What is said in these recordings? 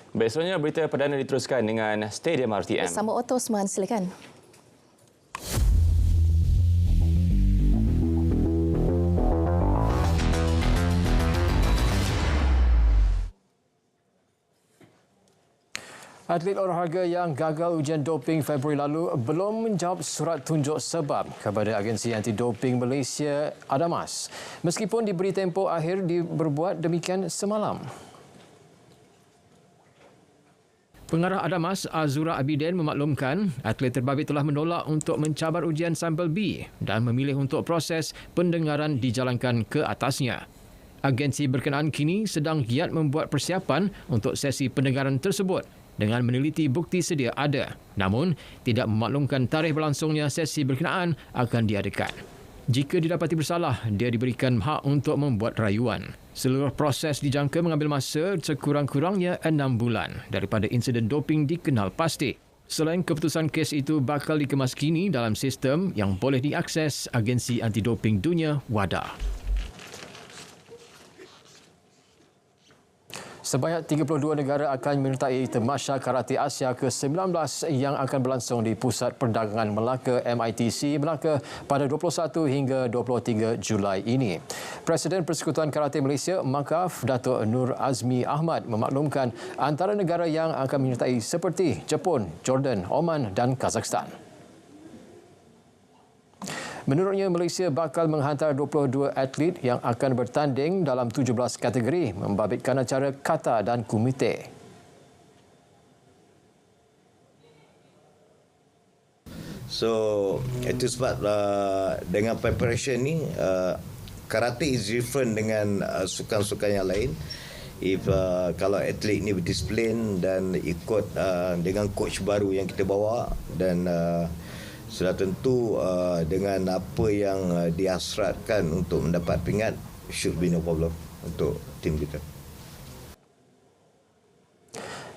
Baik, selanjutnya berita perdana diteruskan dengan Stadium RTM. Bersama Otto Osman, silakan. Atlet olahraga yang gagal ujian doping Februari lalu belum menjawab surat tunjuk sebab kepada agensi anti-doping Malaysia ADAMAS. Meskipun diberi tempoh akhir berbuat demikian semalam. Pengarah ADAMAS Azura Abidin memaklumkan atlet terbabit telah menolak untuk mencabar ujian sampel B dan memilih untuk proses pendengaran dijalankan ke atasnya. Agensi berkenaan kini sedang giat membuat persiapan untuk sesi pendengaran tersebut dengan meneliti bukti sedia ada, namun tidak memaklumkan tarikh berlangsungnya sesi berkenaan akan diadakan. Jika didapati bersalah, dia diberikan hak untuk membuat rayuan. Seluruh proses dijangka mengambil masa sekurang-kurangnya 6 bulan daripada insiden doping dikenal pasti. Selain keputusan kes itu bakal dikemas kini dalam sistem yang boleh diakses agensi anti-doping dunia WADA. Sebanyak 32 negara akan menyertai Tamasya Karate Asia ke-19 yang akan berlangsung di Pusat Perdagangan Melaka MITC Melaka pada 21 hingga 23 Julai ini. Presiden Persekutuan Karate Malaysia MAKAF Datuk Nur Azmi Ahmad memaklumkan antara negara yang akan menyertai seperti Jepun, Jordan, Oman dan Kazakhstan. Menurutnya, Malaysia bakal menghantar 22 atlet yang akan bertanding dalam 17 kategori membabitkan acara kata dan komite. So, itu sebab dengan preparation ni, karate is different dengan sukan-sukan yang lain. Kalau atlet ni berdisiplin dan ikut dengan coach baru yang kita bawa dan sudah tentu dengan apa yang dihasratkan untuk mendapat peringkat, should be no problem untuk tim kita.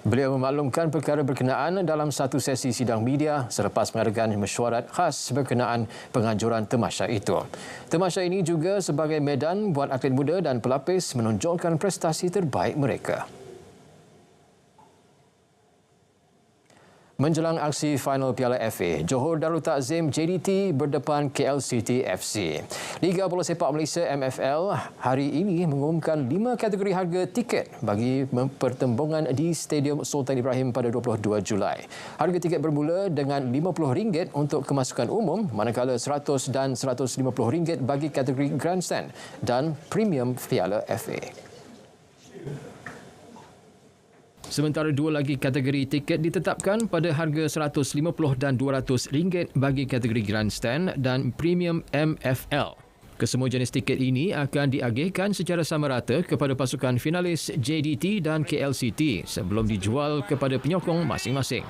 Beliau memaklumkan perkara berkenaan dalam satu sesi sidang media selepas mengadakan mesyuarat khas berkenaan penganjuran Tamasya itu. Tamasya ini juga sebagai medan buat atlet muda dan pelapis menonjolkan prestasi terbaik mereka. Menjelang aksi final Piala FA, Johor Darul Takzim JDT berdepan KL City FC. Liga Bola Sepak Malaysia MFL hari ini mengumumkan 5 kategori harga tiket bagi pertembungan di Stadium Sultan Ibrahim pada 22 Julai. Harga tiket bermula dengan RM50 untuk kemasukan umum, manakala RM100 dan RM150 bagi kategori Grandstand dan Premium Piala FA. Sementara dua lagi kategori tiket ditetapkan pada harga RM150 dan RM200 bagi kategori Grandstand dan Premium MFL. Kesemua jenis tiket ini akan diagihkan secara sama rata kepada pasukan finalis JDT dan KLCT sebelum dijual kepada penyokong masing-masing.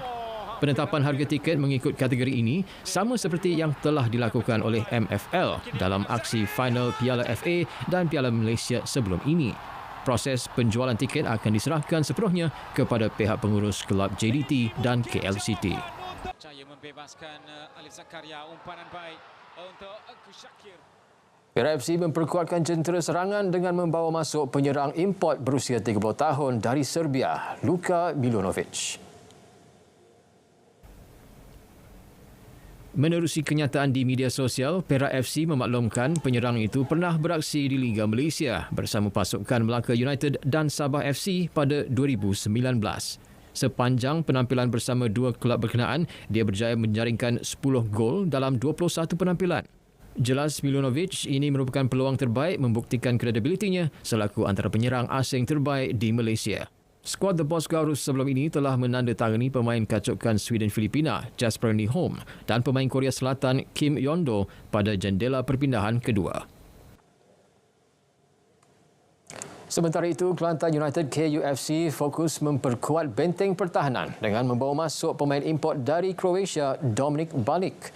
Penetapan harga tiket mengikut kategori ini sama seperti yang telah dilakukan oleh MFL dalam aksi final Piala FA dan Piala Malaysia sebelum ini. Proses penjualan tiket akan diserahkan sepenuhnya kepada pihak pengurus kelab JDT dan KLCT. Perak FC memperkuatkan jentera serangan dengan membawa masuk penyerang import berusia 30 tahun dari Serbia, Luka Milonovic. Menerusi kenyataan di media sosial, Perak FC memaklumkan penyerang itu pernah beraksi di Liga Malaysia bersama pasukan Melaka United dan Sabah FC pada 2019. Sepanjang penampilan bersama dua kelab berkenaan, dia berjaya menjaringkan 10 gol dalam 21 penampilan. Jelas Milonovic ini merupakan peluang terbaik membuktikan kredibilitinya selaku antara penyerang asing terbaik di Malaysia. Skuad The Bosgaurus sebelum ini telah menandatangani pemain kacukan Sweden-Filipina Jasper Nyholm dan pemain Korea Selatan Kim Yeon-do pada jendela perpindahan kedua. Sementara itu, Kelantan United KUFC fokus memperkuat benteng pertahanan dengan membawa masuk pemain import dari Croatia Dominik Balic.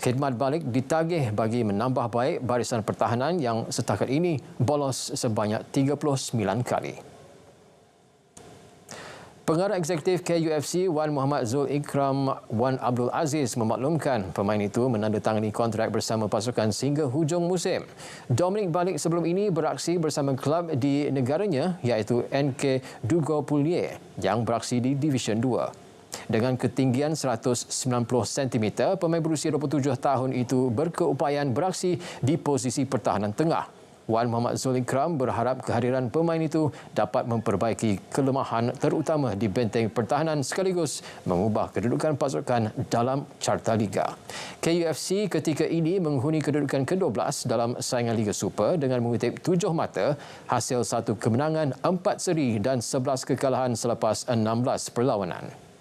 Khidmat Balic ditagih bagi menambah baik barisan pertahanan yang setakat ini bolos sebanyak 39 kali. Pengarah eksekutif KUFC Wan Muhammad Zul Ikram Wan Abdul Aziz memaklumkan pemain itu menandatangani kontrak bersama pasukan sehingga hujung musim. Dominic balik sebelum ini beraksi bersama klub di negaranya iaitu NK Dugopulye yang beraksi di Division 2. Dengan ketinggian 190 cm, pemain berusia 27 tahun itu berkeupayaan beraksi di posisi pertahanan tengah. Wan Muhammad Zul Ikram berharap kehadiran pemain itu dapat memperbaiki kelemahan terutama di benteng pertahanan sekaligus mengubah kedudukan pasukan dalam carta liga. KUFC ketika ini menghuni kedudukan ke-12 dalam saingan Liga Super dengan mengutip 7 mata, hasil 1 kemenangan, 4 seri dan 11 kekalahan selepas 16 perlawanan.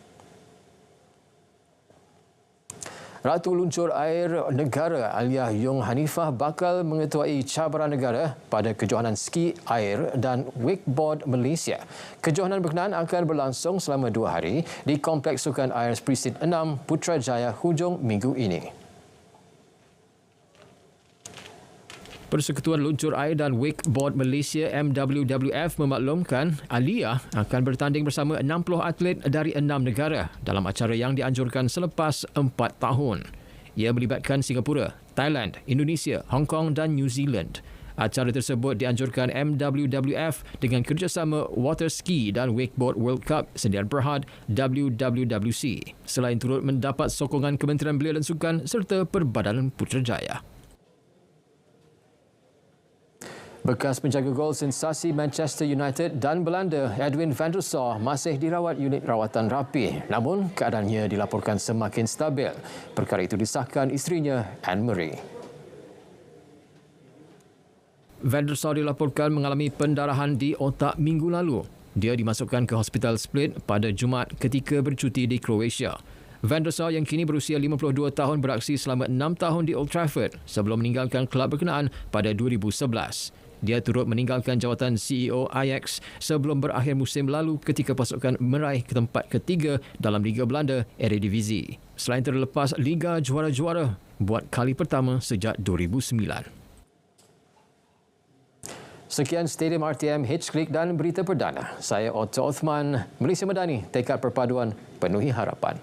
Ratu Luncur Air Negara Alia Yong Hanifah bakal mengetuai cabaran negara pada kejohanan ski air dan wakeboard Malaysia. Kejohanan berkenaan akan berlangsung selama 2 hari di Kompleks Sukan Air Precinct 6 Putrajaya hujung minggu ini. Persekutuan Luncur Air dan Wakeboard Malaysia MWWF memaklumkan Alia akan bertanding bersama 60 atlet dari 6 negara dalam acara yang dianjurkan selepas 4 tahun. Ia melibatkan Singapura, Thailand, Indonesia, Hong Kong dan New Zealand. Acara tersebut dianjurkan MWWF dengan kerjasama Water Ski dan Wakeboard World Cup Sdn Bhd WWWC selain turut mendapat sokongan Kementerian Belia dan Sukan serta Perbadanan Putrajaya. Bekas penjaga gol sensasi Manchester United dan Belanda Edwin van der Sar masih dirawat unit rawatan rapi, namun keadaannya dilaporkan semakin stabil. Perkara itu disahkan isterinya Anne-Marie. Van der Sar dilaporkan mengalami pendarahan di otak minggu lalu. Dia dimasukkan ke Hospital Split pada Jumaat ketika bercuti di Croatia. Van der Sar yang kini berusia 52 tahun beraksi selama 6 tahun di Old Trafford sebelum meninggalkan kelab berkenaan pada 2011. Dia turut meninggalkan jawatan CEO Ajax sebelum berakhir musim lalu ketika pasukan meraih ke tempat ketiga dalam Liga Belanda Eredivisie. Selain terlepas Liga Juara-Juara buat kali pertama sejak 2009. Sekian Stadium RTM H-Click dan berita perdana. Saya Otto Othman, Malaysia Madani, tekad perpaduan penuhi harapan.